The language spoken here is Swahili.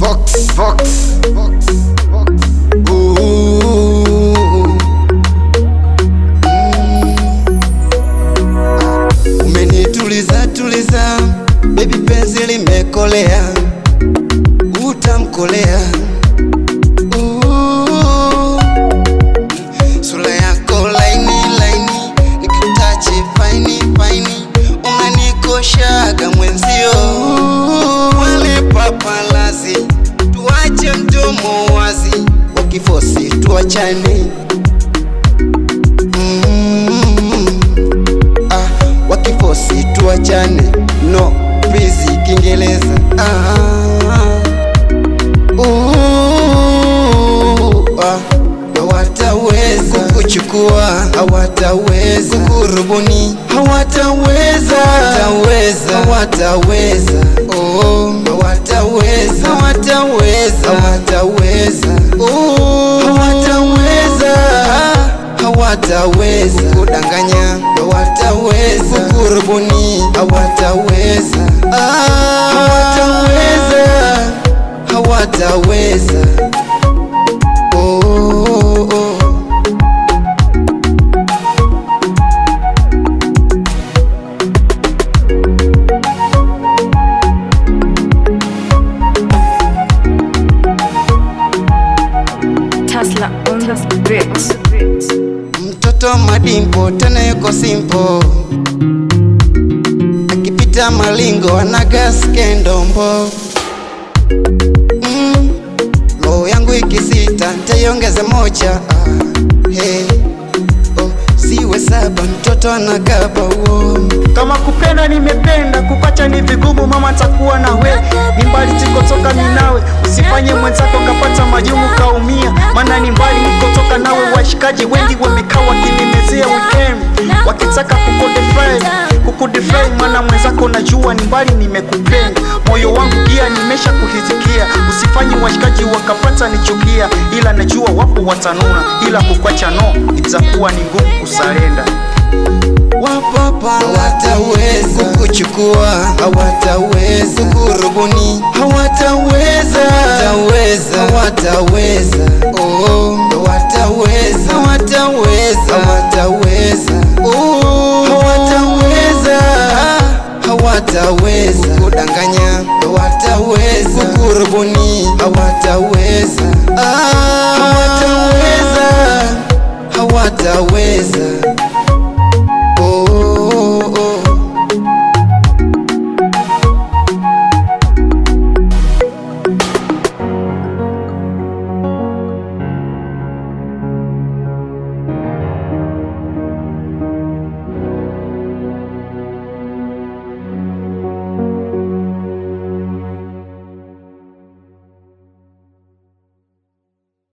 Vox. Umenituliza baby, penzi limekolea, utamkolea. Sura yako laini, nikitachi faini, unanikoshaga mwenzio. Wale papalazi tuache mdomo wazi, wakifosi tuachane. Wakifosi tuachane, no please Kiingereza. Hawataweza kukuchukua, hawataweza kukurubuni, hawataweza. Hawataweza kudanganya, hawataweza kukurubuni, hawataweza. Tesla on the beat. Mtoto madimpo tena yuko simple, akipita malingo anaga skendombo. Roho yangu ikisita nitaiongeza moja. Siwe saba, mtoto anakaba. Kama kupenda nimependa, kukacha ni vigumu. Mama takuwa na we, ni mbali tikotoka minawe. Usifanye mwenzako kapata majumu kaumia, mana ni mbali nikotoka nawe. Washikaji wengi wamekaa wakinimezea weekend, wakitaka kukudefy, mana mwenzako najua ni mbali nimekupenda. Moyo wangu pia nimesha kuhitikia, usifanye washikaji wakapata nichukia. Ila najua wapo watanuna, ila kukwacha no, itakuwa ni ngumu kusalenda. Hawataweza kukuchukua, hawataweza kukurubuni, hawataweza. Hawataweza kudanganya, hawataweza kukurubuni,